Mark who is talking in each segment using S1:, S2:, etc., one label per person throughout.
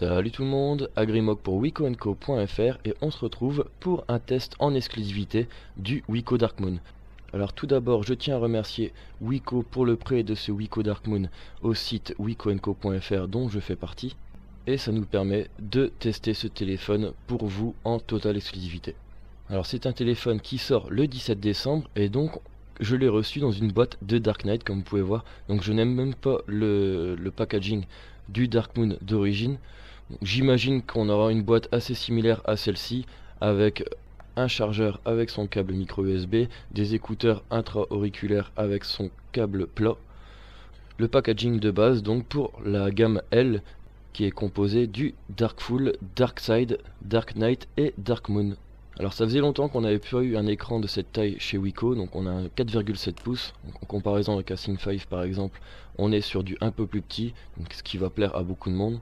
S1: Salut tout le monde, Agrimog pour wicoandco.fr et on se retrouve pour un test en exclusivité du Wico Dark Moon. Alors tout d'abord, je tiens à remercier Wico pour le prêt de ce Wico Dark Moon au site wicoandco.fr dont je fais partie. Et ça nous permet de tester ce téléphone pour vous en totale exclusivité. Alors c'est un téléphone qui sort le 17 décembre et donc je l'ai reçu dans une boîte de Dark Knight comme vous pouvez voir. Donc je n'aime même pas le packaging du Dark Moon d'origine. J'imagine qu'on aura une boîte assez similaire à celle-ci avec un chargeur avec son câble micro USB, des écouteurs intra-auriculaires avec son câble plat. Le packaging de base donc pour la gamme L qui est composée du Darkful, Darkside, Dark Knight et Dark Moon. Alors ça faisait longtemps qu'on n'avait pas eu un écran de cette taille chez Wico, donc on a un 4,7 pouces, donc en comparaison avec un Think 5 par exemple, on est sur du un peu plus petit, donc ce qui va plaire à beaucoup de monde.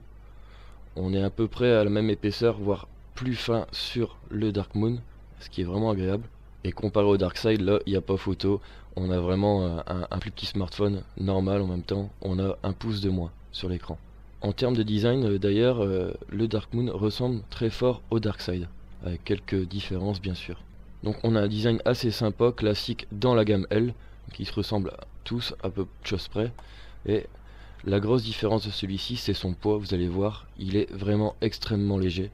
S1: On est à peu près à la même épaisseur, voire plus fin sur le Dark Moon, ce qui est vraiment agréable. Et comparé au Darkside, là, il n'y a pas photo, on a vraiment un plus petit smartphone normal en même temps, on a un pouce de moins sur l'écran. En termes de design, d'ailleurs, le Dark Moon ressemble très fort au Darkside, avec quelques différences bien sûr. Donc on a un design assez sympa, classique dans la gamme L, qui se ressemblent tous à peu de choses près. Et la grosse différence de celui-ci, c'est son poids, vous allez voir, il est vraiment extrêmement léger.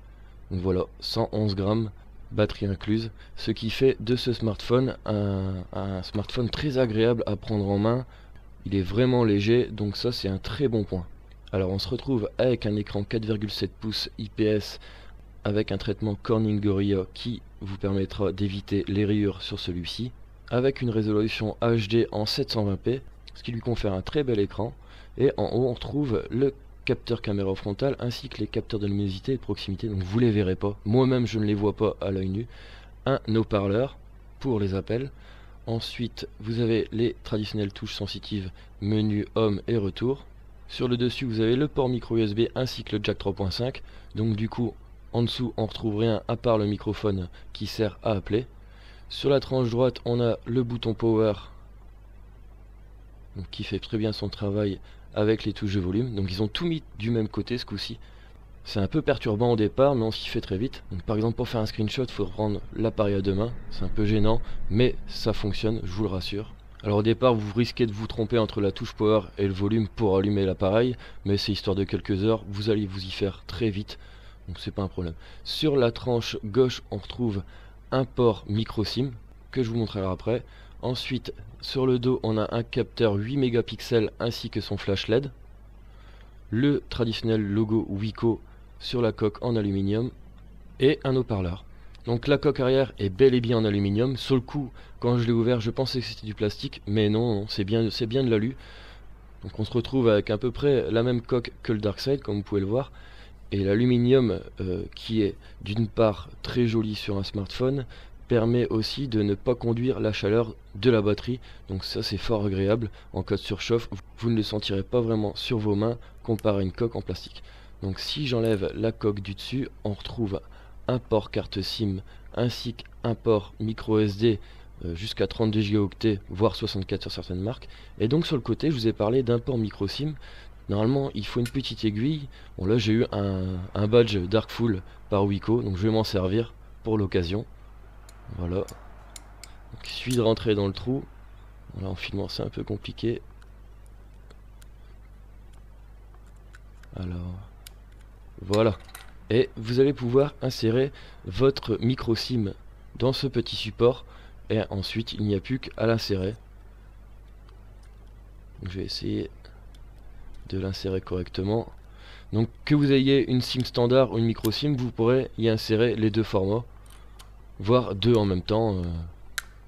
S1: Donc voilà, 111 grammes, batterie incluse, ce qui fait de ce smartphone un smartphone très agréable à prendre en main. Il est vraiment léger, donc ça c'est un très bon point. Alors on se retrouve avec un écran 4,7 pouces IPS avec un traitement Corning Gorilla qui vous permettra d'éviter les rayures sur celui-ci, avec une résolution HD en 720p, ce qui lui confère un très bel écran. Et en haut on retrouve le capteur caméra frontale ainsi que les capteurs de luminosité et de proximité, donc vous les verrez pas, moi-même je ne les vois pas à l'œil nu. Un haut-parleur pour les appels. Ensuite vous avez les traditionnelles touches sensitives, menu, home et retour. Sur le dessus vous avez le port micro USB ainsi que le jack 3.5, donc du coup en dessous on retrouve rien à part le microphone qui sert à appeler. Sur la tranche droite on a le bouton power, donc qui fait très bien son travail avec les touches de volume. Donc ils ont tout mis du même côté ce coup-ci. C'est un peu perturbant au départ mais on s'y fait très vite. Donc par exemple pour faire un screenshot il faut prendre l'appareil à deux mains, c'est un peu gênant mais ça fonctionne, je vous le rassure. Alors au départ vous risquez de vous tromper entre la touche power et le volume pour allumer l'appareil, mais c'est histoire de quelques heures, vous allez vous y faire très vite, donc c'est pas un problème. Sur la tranche gauche on retrouve un port micro SIM que je vous montrerai après. Ensuite sur le dos on a un capteur 8 mégapixels ainsi que son flash LED, le traditionnel logo Wico sur la coque en aluminium et un haut-parleur. Donc la coque arrière est bel et bien en aluminium. Sur le coup, quand je l'ai ouvert, je pensais que c'était du plastique, mais non, c'est bien de l'alu. Donc on se retrouve avec à peu près la même coque que le Darkside, comme vous pouvez le voir. Et l'aluminium, qui est d'une part très joli sur un smartphone, permet aussi de ne pas conduire la chaleur de la batterie. Donc ça c'est fort agréable. En cas de surchauffe, vous ne le sentirez pas vraiment sur vos mains comparé à une coque en plastique. Donc si j'enlève la coque du dessus, on retrouve un port carte SIM ainsi qu'un port micro SD jusqu'à 32 Go, voire 64 sur certaines marques. Et donc sur le côté je vous ai parlé d'un port micro SIM. Normalement il faut une petite aiguille. Bon là j'ai eu un badge Darkful par Wico, donc je vais m'en servir pour l'occasion. Voilà, donc, il suffit de rentrer dans le trou. Voilà, en filmant c'est un peu compliqué. Alors voilà, et vous allez pouvoir insérer votre micro SIM dans ce petit support et ensuite il n'y a plus qu'à l'insérer. Je vais essayer de l'insérer correctement. Donc que vous ayez une SIM standard ou une micro SIM, vous pourrez y insérer les deux formats, voire deux en même temps.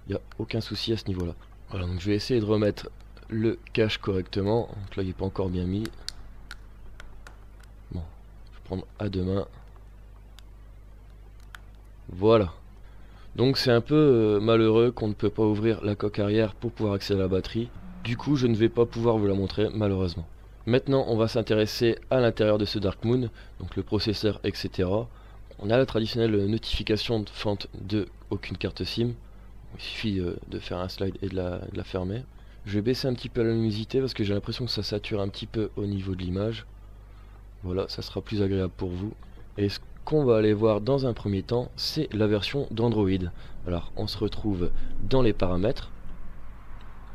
S1: Il n'y a aucun souci à ce niveau là. Voilà, donc je vais essayer de remettre le cache correctement. Donc là il n'est pas encore bien mis. Bon, je vais prendre à deux mains. Voilà. Donc c'est un peu malheureux qu'on ne peut pas ouvrir la coque arrière pour pouvoir accéder à la batterie. Du coup je ne vais pas pouvoir vous la montrer malheureusement. Maintenant on va s'intéresser à l'intérieur de ce Dark Moon, donc le processeur etc. On a la traditionnelle notification de fente de aucune carte SIM. Il suffit de faire un slide et de la fermer. Je vais baisser un petit peu la luminosité parce que j'ai l'impression que ça sature un petit peu au niveau de l'image. Voilà, ça sera plus agréable pour vous. Et ce qu'on va aller voir dans un premier temps, c'est la version d'Android. Alors on se retrouve dans les paramètres,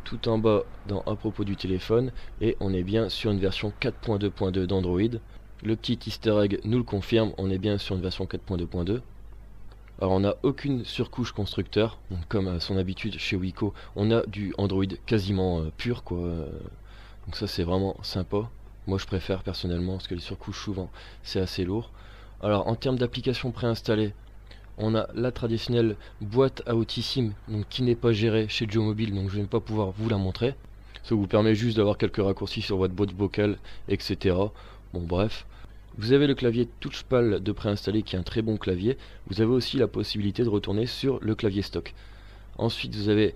S1: tout en bas dans à propos du téléphone, et on est bien sur une version 4.2.2 d'Android. Le petit easter egg nous le confirme, on est bien sur une version 4.2.2. Alors on n'a aucune surcouche constructeur, donc comme à son habitude chez Wiko, on a du Android quasiment pur quoi. Donc ça c'est vraiment sympa. Moi je préfère personnellement parce que les surcouches souvent c'est assez lourd. Alors en termes d'applications préinstallées, on a la traditionnelle boîte à outils SIM, donc qui n'est pas gérée chez Joe Mobile, donc je ne vais pas pouvoir vous la montrer. Ça vous permet juste d'avoir quelques raccourcis sur votre boîte vocale, etc. Bon bref. Vous avez le clavier touchpad de préinstallé qui est un très bon clavier. Vous avez aussi la possibilité de retourner sur le clavier stock. Ensuite vous avez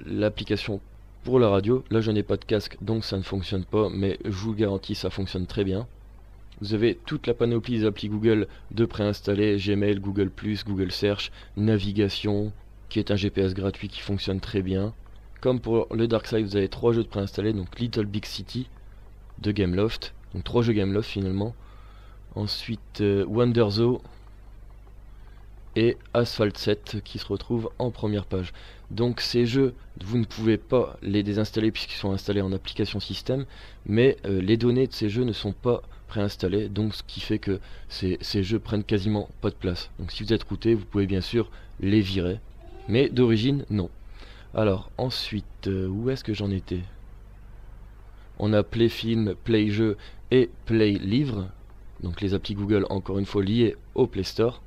S1: l'application pour la radio. Là je n'ai pas de casque donc ça ne fonctionne pas, mais je vous garantis ça fonctionne très bien. Vous avez toute la panoplie des applis Google de préinstaller, Gmail, Google+, Google Search, Navigation, qui est un GPS gratuit qui fonctionne très bien. Comme pour le Dark Side, vous avez 3 jeux de préinstaller, donc Little Big City de Gameloft, donc 3 jeux Gameloft finalement. Ensuite Wonder Zoo et Asphalt 7 qui se retrouvent en première page. Donc ces jeux, vous ne pouvez pas les désinstaller puisqu'ils sont installés en application système, mais les données de ces jeux ne sont pas préinstallées, donc ce qui fait que ces jeux prennent quasiment pas de place. Donc si vous êtes routé, vous pouvez bien sûr les virer, mais d'origine non. Alors ensuite, où est-ce que j'en étais? On a Play Film, Play Jeux et Play Livre, donc les applis Google encore une fois liées au Play Store.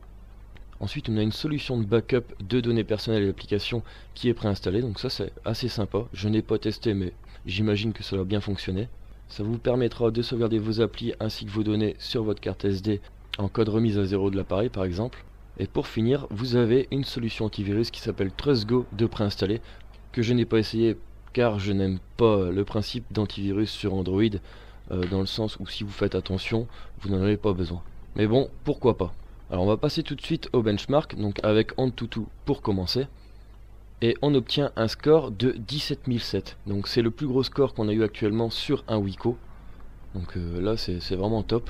S1: Ensuite on a une solution de backup de données personnelles et d'applications qui est préinstallée, donc ça c'est assez sympa. Je n'ai pas testé mais j'imagine que ça va bien fonctionner. Ça vous permettra de sauvegarder vos applis ainsi que vos données sur votre carte SD en code remise à 0 de l'appareil par exemple. Et pour finir, vous avez une solution antivirus qui s'appelle TrustGo de préinstaller, que je n'ai pas essayé car je n'aime pas le principe d'antivirus sur Android, dans le sens où si vous faites attention, vous n'en avez pas besoin. Mais bon, pourquoi pas. Alors on va passer tout de suite au benchmark, donc avec Antutu pour commencer. Et on obtient un score de 17007. Donc c'est le plus gros score qu'on a eu actuellement sur un Wiko. Donc là c'est vraiment top.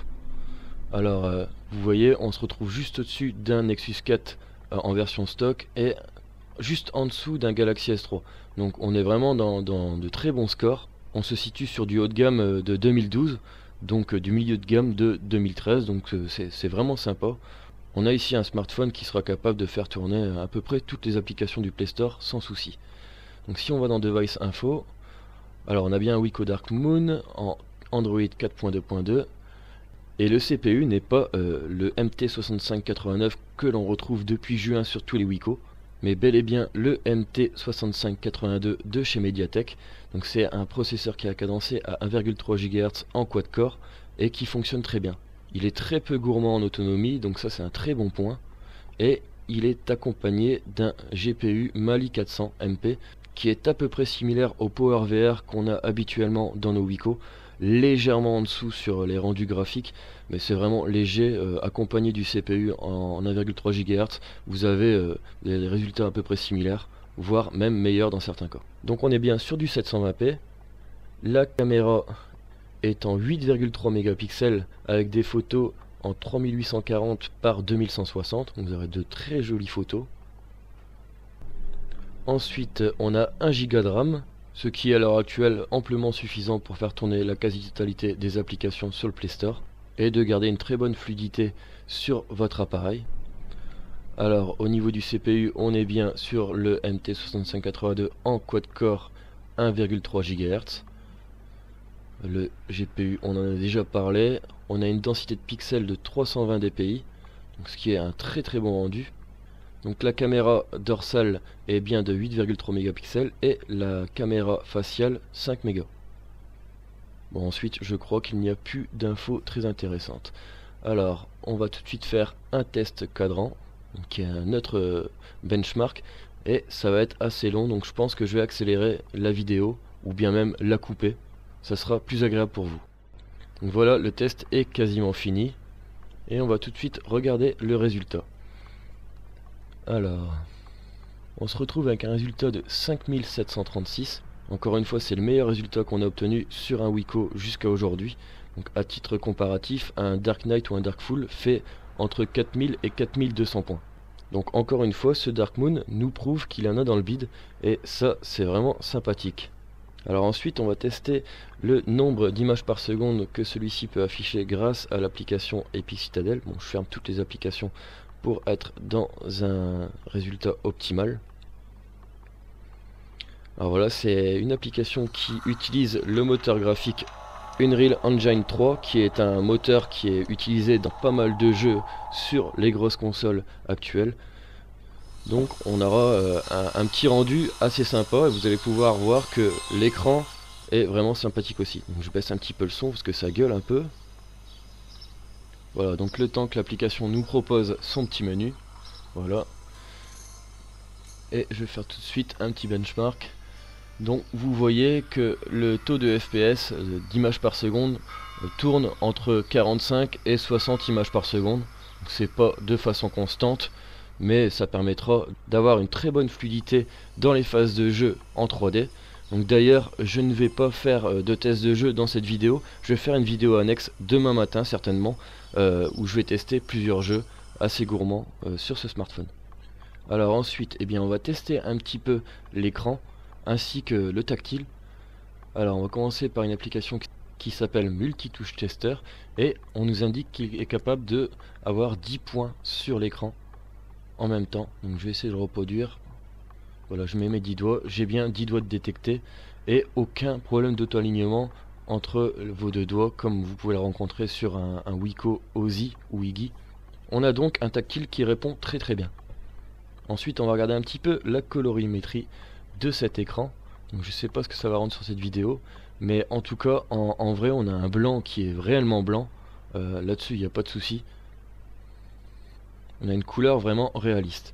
S1: Alors vous voyez, on se retrouve juste au-dessus d'un Nexus 4 en version stock et juste en dessous d'un Galaxy S3. Donc on est vraiment dans de très bons scores. On se situe sur du haut de gamme de 2012, donc du milieu de gamme de 2013, donc c'est vraiment sympa. On a ici un smartphone qui sera capable de faire tourner à peu près toutes les applications du Play Store sans souci. Donc si on va dans Device Info, alors on a bien un Wiko Dark Moon en Android 4.2.2 et le CPU n'est pas le MT6589 que l'on retrouve depuis juin sur tous les Wiko, mais bel et bien le MT6582 de chez Mediatek. Donc c'est un processeur qui a cadencé à 1,3 GHz en quad-core et qui fonctionne très bien. Il est très peu gourmand en autonomie, donc ça c'est un très bon point. Et il est accompagné d'un GPU Mali 400 MP qui est à peu près similaire au PowerVR qu'on a habituellement dans nos Wiko, légèrement en dessous sur les rendus graphiques, mais c'est vraiment léger, accompagné du CPU en 1,3 GHz, vous avez des résultats à peu près similaires, voire même meilleurs dans certains cas. Donc on est bien sur du 720p, la caméra est en 8,3 mégapixels avec des photos en 3840 par 2160, donc vous aurez de très jolies photos. Ensuite on a 1 Go de RAM, ce qui est à l'heure actuelle amplement suffisant pour faire tourner la quasi-totalité des applications sur le Play Store et de garder une très bonne fluidité sur votre appareil. Alors au niveau du CPU on est bien sur le MT6582 en quad-core 1,3 GHz. Le GPU on en a déjà parlé, on a une densité de pixels de 320 dpi, donc ce qui est un très très bon rendu. Donc la caméra dorsale est bien de 8,3 mégapixels et la caméra faciale 5 mégas. Bon ensuite je crois qu'il n'y a plus d'infos très intéressantes. Alors on va tout de suite faire un test cadran, qui est un autre benchmark, et ça va être assez long, donc je pense que je vais accélérer la vidéo ou bien même la couper. Ça sera plus agréable pour vous. Donc voilà, le test est quasiment fini et on va tout de suite regarder le résultat. Alors on se retrouve avec un résultat de 5736, Encore une fois, c'est le meilleur résultat qu'on a obtenu sur un Wiko jusqu'à aujourd'hui. Donc à titre comparatif, un Dark Knight ou un Dark Full fait entre 4000 et 4200 points. Donc encore une fois, ce Dark Moon nous prouve qu'il en a dans le bide, et ça c'est vraiment sympathique. Alors ensuite on va tester le nombre d'images par seconde que celui-ci peut afficher grâce à l'application Epic Citadel. Bon, je ferme toutes les applications pour être dans un résultat optimal. Alors voilà, c'est une application qui utilise le moteur graphique Unreal Engine 3, qui est un moteur qui est utilisé dans pas mal de jeux sur les grosses consoles actuelles. Donc on aura un petit rendu assez sympa, et vous allez pouvoir voir que l'écran est vraiment sympathique aussi. Donc je baisse un petit peu le son parce que ça gueule un peu. Voilà, donc le temps que l'application nous propose son petit menu. Voilà. Et je vais faire tout de suite un petit benchmark. Donc vous voyez que le taux de FPS d'images par seconde tourne entre 45 et 60 images par seconde. C'est pas de façon constante, mais ça permettra d'avoir une très bonne fluidité dans les phases de jeu en 3D. Donc d'ailleurs, je ne vais pas faire de test de jeu dans cette vidéo. Je vais faire une vidéo annexe demain matin certainement, où je vais tester plusieurs jeux assez gourmands sur ce smartphone. Alors ensuite, eh bien, on va tester un petit peu l'écran ainsi que le tactile. Alors on va commencer par une application qui s'appelle Multitouch Tester, et on nous indique qu'il est capable de avoir 10 points sur l'écran en même temps. Donc je vais essayer de le reproduire. Voilà, je mets mes 10 doigts, j'ai bien 10 doigts de détecté et aucun problème d'auto-alignement entre vos deux doigts comme vous pouvez le rencontrer sur un Wiko Aussie ou Iggy. On a donc un tactile qui répond très bien. Ensuite on va regarder un petit peu la colorimétrie de cet écran. Donc je sais pas ce que ça va rendre sur cette vidéo, mais en tout cas en vrai on a un blanc qui est réellement blanc. Là-dessus il n'y a pas de souci. On a une couleur vraiment réaliste.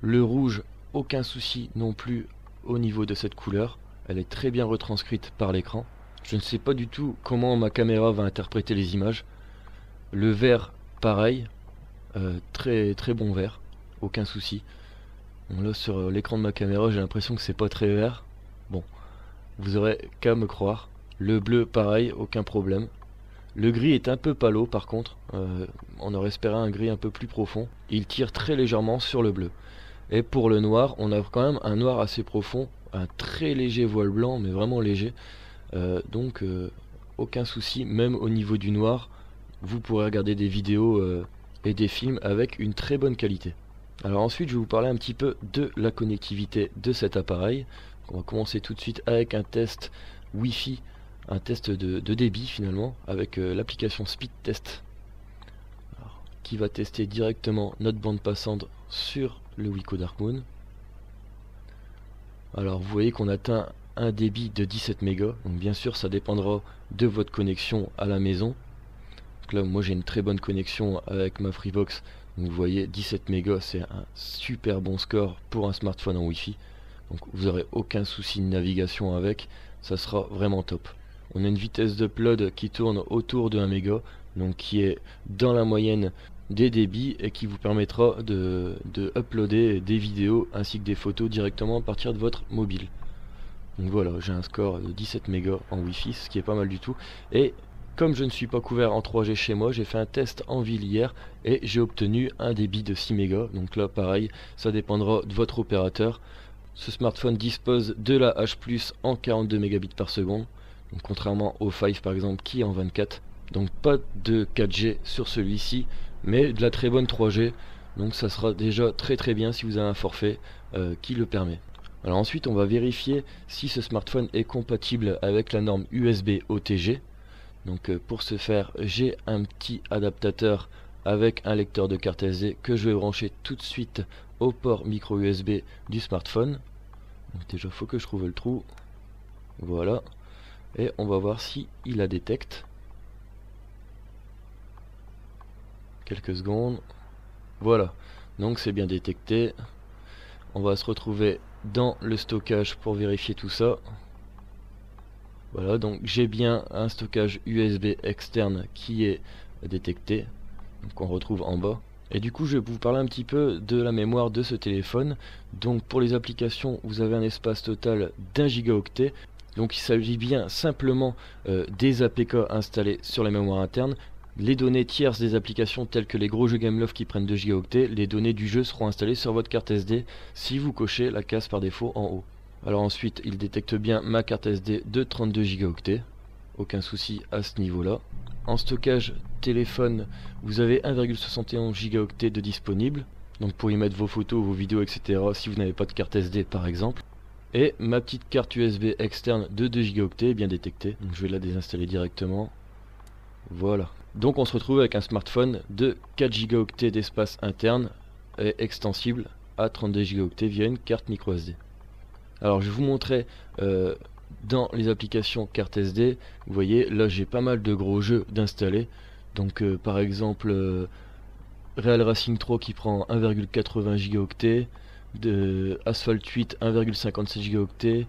S1: Le rouge, aucun souci non plus au niveau de cette couleur. Elle est très bien retranscrite par l'écran. Je ne sais pas du tout comment ma caméra va interpréter les images. Le vert pareil, très bon vert, aucun souci. Bon, là sur l'écran de ma caméra j'ai l'impression que c'est pas très vert. Bon, vous aurez qu'à me croire. Le bleu pareil, aucun problème. Le gris est un peu palo par contre, on aurait espéré un gris un peu plus profond. Il tire très légèrement sur le bleu. Et pour le noir, on a quand même un noir assez profond, un très léger voile blanc, mais vraiment léger. Donc aucun souci, même au niveau du noir, vous pourrez regarder des vidéos et des films avec une très bonne qualité. Alors ensuite je vais vous parler un petit peu de la connectivité de cet appareil. On va commencer tout de suite avec un test Wi-Fi, un test de débit finalement, avec l'application Speed Test, qui va tester directement notre bande passante sur le Wiko Dark Moon. Alors vous voyez qu'on atteint un débit de 17 mégas, donc bien sûr ça dépendra de votre connexion à la maison. Donc là moi j'ai une très bonne connexion avec ma Freebox. Donc vous voyez 17 mégas c'est un super bon score pour un smartphone en Wi-Fi. Donc vous n'aurez aucun souci de navigation avec, ça sera vraiment top. On a une vitesse d'upload qui tourne autour de 1 méga, donc qui est dans la moyenne des débits et qui vous permettra de uploader des vidéos ainsi que des photos directement à partir de votre mobile. Donc voilà, j'ai un score de 17 mégas en Wi-Fi, ce qui est pas mal du tout. Et comme je ne suis pas couvert en 3G chez moi, j'ai fait un test en ville hier et j'ai obtenu un débit de 6 mégas. Donc là pareil, ça dépendra de votre opérateur. Ce smartphone dispose de la H+ en 42 mégabits par seconde, donc contrairement au 5 par exemple qui est en 24. Donc pas de 4G sur celui-ci, mais de la très bonne 3G. Donc ça sera déjà très bien si vous avez un forfait qui le permet. Alors ensuite on va vérifier si ce smartphone est compatible avec la norme USB OTG. Donc pour ce faire j'ai un petit adaptateur avec un lecteur de carte SD que je vais brancher tout de suite au port micro USB du smartphone. Donc déjà faut que je trouve le trou. Voilà. Et on va voir si il la détecte. Quelques secondes. Voilà. Donc c'est bien détecté. On va se retrouver dans le stockage pour vérifier tout ça. Voilà, donc j'ai bien un stockage USB externe qui est détecté. Donc on retrouve en bas. Et du coup je vais vous parler un petit peu de la mémoire de ce téléphone. Donc pour les applications, vous avez un espace total d'1 gigaoctet. Donc il s'agit bien simplement des APK installés sur la mémoire interne. Les données tierces des applications telles que les gros jeux Gameloft qui prennent 2 gigaoctets, les données du jeu seront installées sur votre carte SD si vous cochez la case par défaut en haut. Alors ensuite il détecte bien ma carte SD de 32 gigaoctets, aucun souci à ce niveau là. En stockage téléphone, vous avez 1,71 gigaoctets de disponible, donc pour y mettre vos photos, vos vidéos, etc. si vous n'avez pas de carte SD par exemple. Et ma petite carte USB externe de 2 gigaoctets est bien détectée, donc je vais la désinstaller directement. Voilà. Donc on se retrouve avec un smartphone de 4 gigaoctets d'espace interne et extensible à 32 gigaoctets via une carte micro SD. Alors je vais vous montrer dans les applications carte SD, vous voyez là j'ai pas mal de gros jeux d'installer. Donc par exemple Real Racing 3 qui prend 1,80 gigaoctets, de Asphalt 8 1,57 gigaoctets,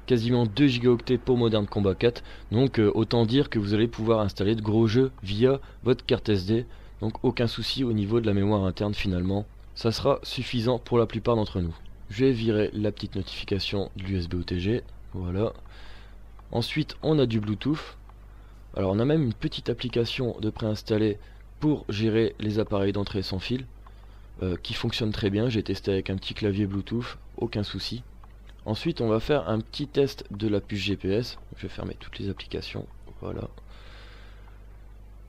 S1: quasiment 2 gigaoctets pour Modern Combat 4. Donc autant dire que vous allez pouvoir installer de gros jeux via votre carte SD. Donc aucun souci au niveau de la mémoire interne finalement. Ça sera suffisant pour la plupart d'entre nous. Je vais virer la petite notification de l'USB OTG. Voilà. Ensuite on a du Bluetooth. Alors on a même une petite application de préinstallée pour gérer les appareils d'entrée sans fil. Qui fonctionne très bien. J'ai testé avec un petit clavier Bluetooth. Aucun souci. Ensuite on va faire un petit test de la puce GPS. Je vais fermer toutes les applications. Voilà.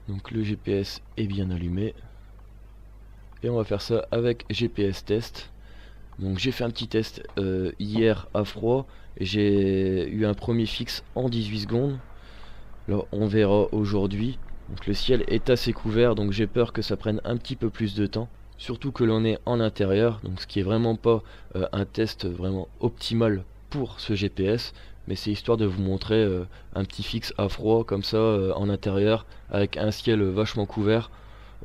S1: Donc le GPS est bien allumé. Et on va faire ça avec GPS test. Donc j'ai fait un petit test hier à froid. Et j'ai eu un premier fixe en 18 secondes. Là on verra aujourd'hui. Donc le ciel est assez couvert. Donc j'ai peur que ça prenne un petit peu plus de temps. Surtout que l'on est en intérieur, donc ce qui est vraiment pas un test vraiment optimal pour ce GPS, mais c'est histoire de vous montrer un petit fixe à froid comme ça en intérieur avec un ciel vachement couvert.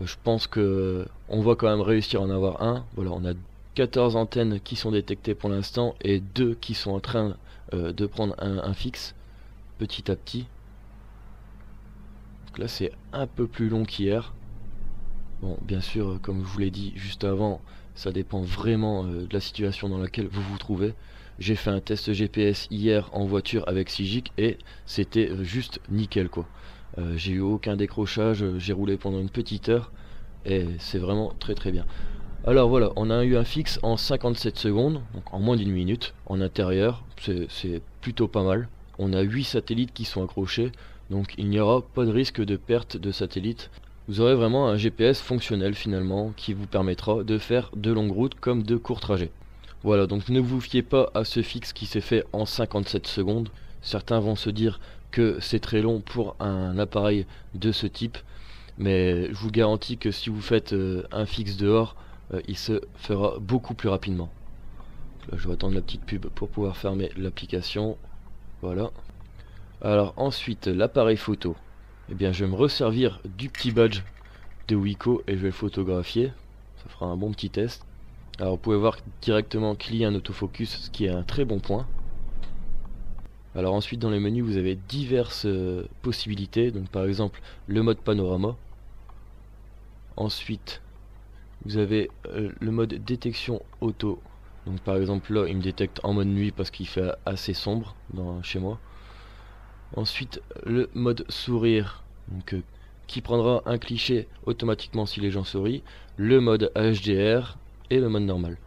S1: Je pense que on va quand même réussir à en avoir un. Voilà, on a 14 antennes qui sont détectées pour l'instant et 2 qui sont en train de prendre un fixe petit à petit. Donc là c'est un peu plus long qu'hier. Bon, bien sûr, comme je vous l'ai dit juste avant, ça dépend vraiment de la situation dans laquelle vous vous trouvez. J'ai fait un test GPS hier en voiture avec Sigic et c'était juste nickel quoi. J'ai eu aucun décrochage, j'ai roulé pendant une petite heure et c'est vraiment très très bien. Alors voilà, on a eu un fixe en 57 secondes, donc en moins d'une minute, en intérieur, c'est plutôt pas mal. On a 8 satellites qui sont accrochés, donc il n'y aura pas de risque de perte de satellites. Vous aurez vraiment un GPS fonctionnel finalement qui vous permettra de faire de longues routes comme de courts trajets. Voilà, donc ne vous fiez pas à ce fixe qui s'est fait en 57 secondes. Certains vont se dire que c'est très long pour un appareil de ce type, mais je vous garantis que si vous faites un fixe dehors, il se fera beaucoup plus rapidement. Là, je vais attendre la petite pub pour pouvoir fermer l'application. Voilà. Alors ensuite, l'appareil photo. Eh bien je vais me resservir du petit badge de Wiko et je vais le photographier. Ça fera un bon petit test. Alors vous pouvez voir directement qu'il y a un autofocus, ce qui est un très bon point. Alors ensuite dans les menus vous avez diverses possibilités. Donc par exemple le mode panorama. Ensuite vous avez le mode détection auto. Donc par exemple là il me détecte en mode nuit parce qu'il fait assez sombre chez moi. Ensuite le mode sourire, donc, qui prendra un cliché automatiquement si les gens sourient, le mode HDR et le mode normal.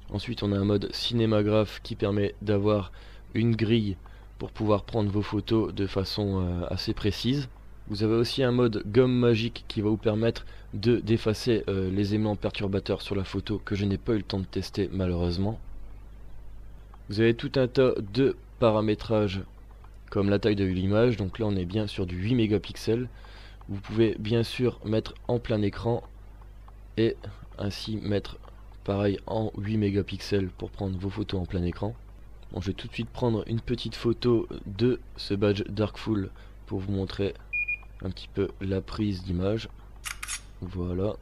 S1: Ensuite on a un mode cinémagraphe qui permet d'avoir une grille pour pouvoir prendre vos photos de façon assez précise. Vous avez aussi un mode gomme magique qui va vous permettre d'effacer les éléments perturbateurs sur la photo que je n'ai pas eu le temps de tester malheureusement. Vous avez tout un tas de paramétrages comme la taille de l'image, donc là on est bien sur du 8 mégapixels. Vous pouvez bien sûr mettre en plein écran et ainsi mettre pareil en 8 mégapixels pour prendre vos photos en plein écran. Bon, je vais tout de suite prendre une petite photo de ce badge Darkful pour vous montrer un petit peu la prise d'image. Voilà.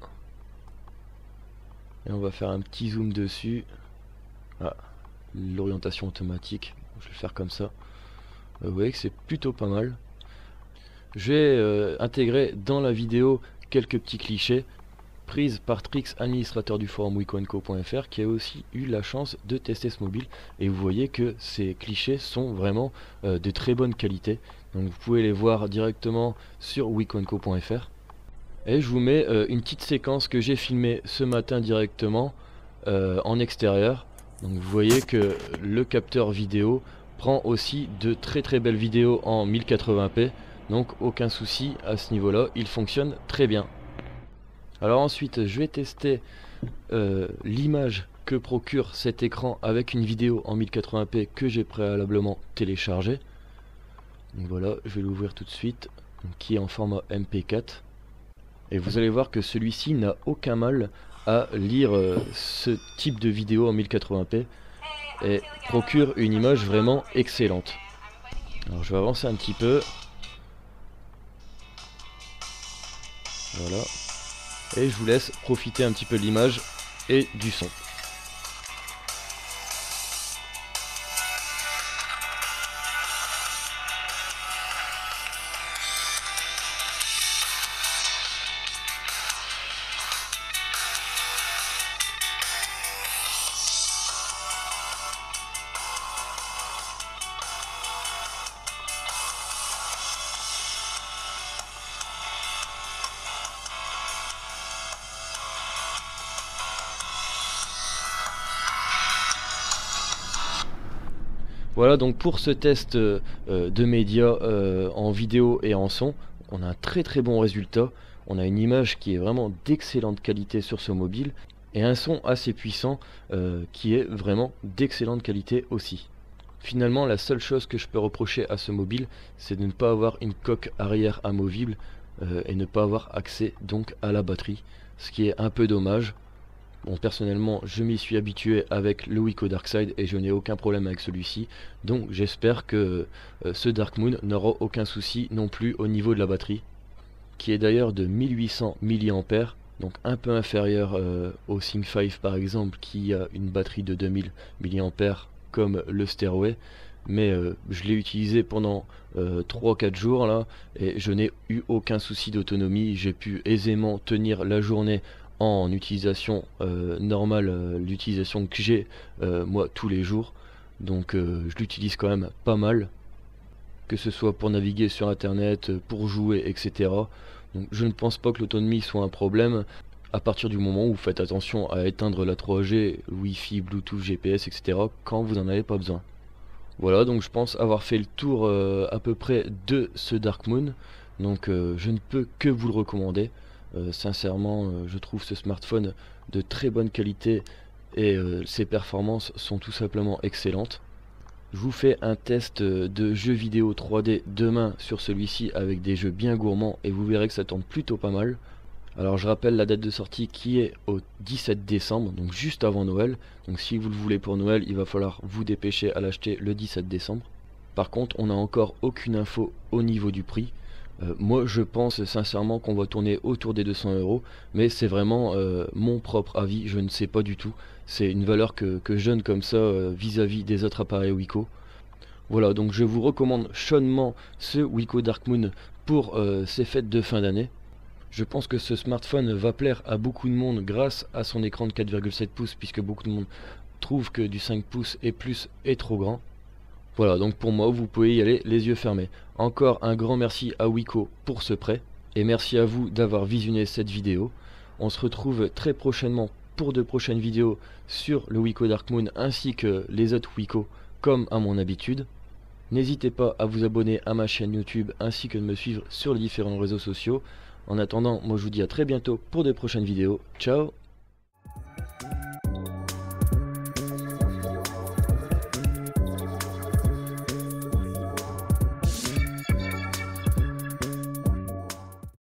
S1: Et on va faire un petit zoom dessus. Ah, l'orientation automatique, je vais le faire comme ça. Vous voyez que c'est plutôt pas mal. Je vais intégrer dans la vidéo quelques petits clichés prise par Trix, administrateur du forum wicoandco.fr, qui a aussi eu la chance de tester ce mobile, et vous voyez que ces clichés sont vraiment de très bonne qualité. Donc vous pouvez les voir directement sur wicoandco.fr. Et je vous mets une petite séquence que j'ai filmée ce matin directement en extérieur. Donc vous voyez que le capteur vidéo prend aussi de très belles vidéos en 1080p, donc aucun souci à ce niveau là, il fonctionne très bien. Alors ensuite je vais tester l'image que procure cet écran avec une vidéo en 1080p que j'ai préalablement téléchargée. Donc voilà, je vais l'ouvrir tout de suite, donc, qui est en format MP4, et vous allez voir que celui-ci n'a aucun mal à lire ce type de vidéo en 1080p et procure une image vraiment excellente. Alors je vais avancer un petit peu. Voilà. Et je vous laisse profiter un petit peu de l'image et du son. Voilà donc pour ce test de médias en vidéo et en son, on a un très bon résultat. On a une image qui est vraiment d'excellente qualité sur ce mobile et un son assez puissant qui est vraiment d'excellente qualité aussi. Finalement, la seule chose que je peux reprocher à ce mobile, c'est de ne pas avoir une coque arrière amovible et ne pas avoir accès donc à la batterie, ce qui est un peu dommage. Bon, personnellement, je m'y suis habitué avec le Wico Darkside et je n'ai aucun problème avec celui-ci. Donc j'espère que ce Dark Moon n'aura aucun souci non plus au niveau de la batterie, qui est d'ailleurs de 1800 mAh, donc un peu inférieur au Sync 5 par exemple, qui a une batterie de 2000 mAh comme le Stairway. Mais je l'ai utilisé pendant 3-4 jours là, et je n'ai eu aucun souci d'autonomie. J'ai pu aisément tenir la journée en utilisation normale, l'utilisation que j'ai moi tous les jours. Donc je l'utilise quand même pas mal, que ce soit pour naviguer sur internet, pour jouer, etc. Donc je ne pense pas que l'autonomie soit un problème à partir du moment où vous faites attention à éteindre la 3G, Wi-Fi, Bluetooth, GPS, etc. quand vous n'en avez pas besoin. Voilà, donc je pense avoir fait le tour à peu près de ce Dark Moon. Donc je ne peux que vous le recommander. Sincèrement, je trouve ce smartphone de très bonne qualité et ses performances sont tout simplement excellentes. Je vous fais un test de jeux vidéo 3D demain sur celui-ci avec des jeux bien gourmands et vous verrez que ça tourne plutôt pas mal. Alors je rappelle la date de sortie qui est au 17 décembre, donc juste avant Noël. Donc si vous le voulez pour Noël, il va falloir vous dépêcher à l'acheter le 17 décembre. Par contre, on n'a encore aucune info au niveau du prix. Moi je pense sincèrement qu'on va tourner autour des 200 €, mais c'est vraiment mon propre avis, je ne sais pas du tout. C'est une valeur que je donne comme ça vis-à-vis des autres appareils Wico. Voilà, donc je vous recommande chaudement ce Wico Dark Moon pour ces fêtes de fin d'année. Je pense que ce smartphone va plaire à beaucoup de monde grâce à son écran de 4,7 pouces, puisque beaucoup de monde trouve que du 5 pouces et plus est trop grand. Voilà, donc pour moi, vous pouvez y aller les yeux fermés. Encore un grand merci à Wico pour ce prêt, et merci à vous d'avoir visionné cette vidéo. On se retrouve très prochainement pour de prochaines vidéos sur le Wico Dark Moon ainsi que les autres Wico, comme à mon habitude. N'hésitez pas à vous abonner à ma chaîne YouTube ainsi que de me suivre sur les différents réseaux sociaux. En attendant, moi je vous dis à très bientôt pour de prochaines vidéos. Ciao!